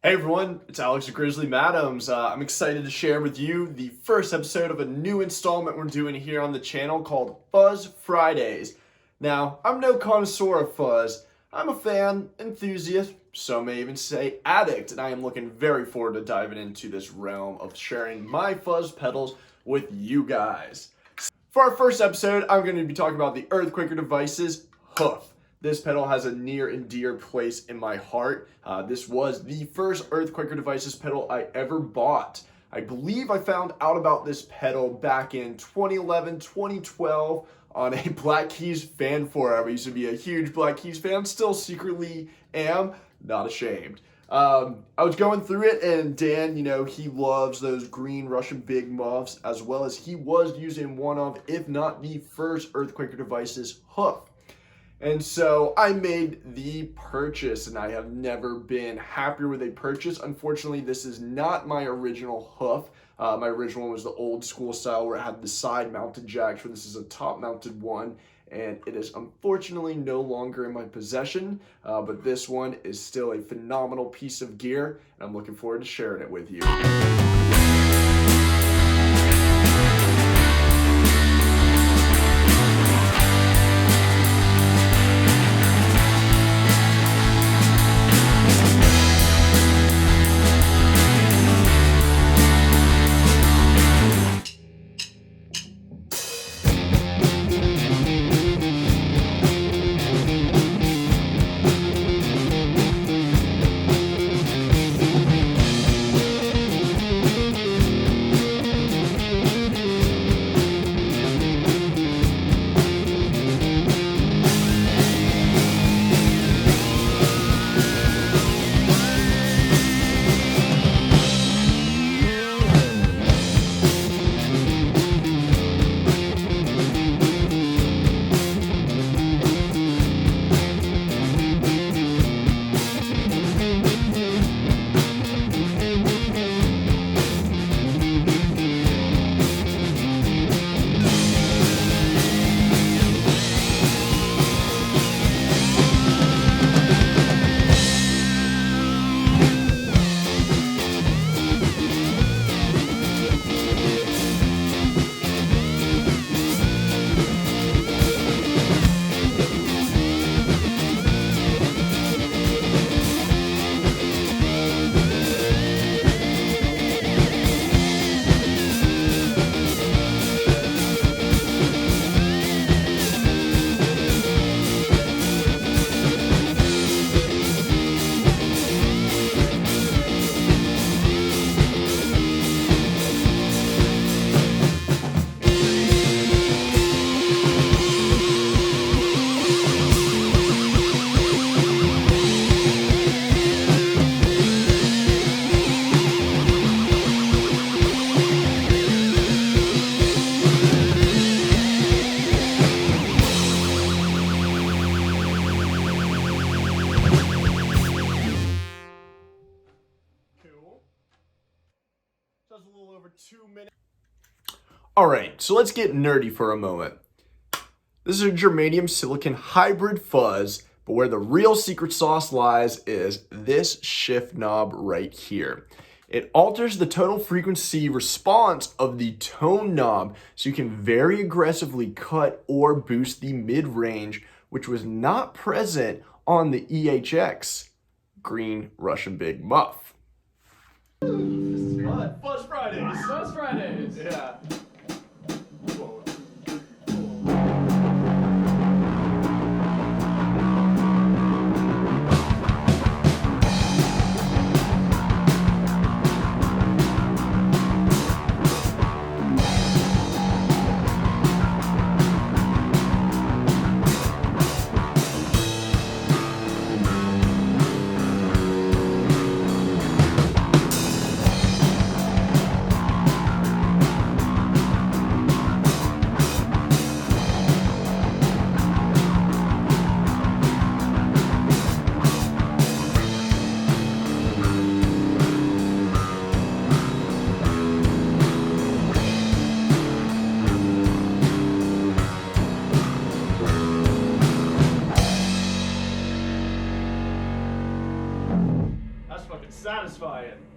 Hey everyone, it's Alex at Grizzly Madams. I'm excited to share with you the first episode of a new installment we're doing here on the channel called Fuzz Fridays. Now, I'm no connoisseur of fuzz. I'm a fan, enthusiast, some may even say addict, and I am looking very forward to diving into this realm of sharing my fuzz pedals with you guys. For our first episode, I'm going to be talking about the Earthquaker Devices Hoof. This pedal has a near and dear place in my heart. This was the first Earthquaker Devices pedal I ever bought. I believe I found out about this pedal back in 2011, 2012 on a Black Keys fan forum. I used to be a huge Black Keys fan, still secretly am, not ashamed. I was going through it, and Dan, he loves those green Russian big muffs, as well as he was using one of, if not the first Earthquaker Devices Hoof. And so I made the purchase, and I have never been happier with a purchase. Unfortunately, this is not my original hoof. My original one was the old school style where it had the side mounted jacks, where this is a top mounted one, and it is unfortunately no longer in my possession, but this one is still a phenomenal piece of gear, and I'm looking forward to sharing it with you. A little over 2 minutes. Alright, so let's get nerdy for a moment. This is a germanium silicon hybrid fuzz, but where the real secret sauce lies is this shift knob right here. It alters the tonal frequency response of the tone knob, so you can very aggressively cut or boost the mid-range, which was not present on the EHX green Russian big muff. This is fun. Fuzz Fridays. Fuzz Fridays. Yeah. satisfying.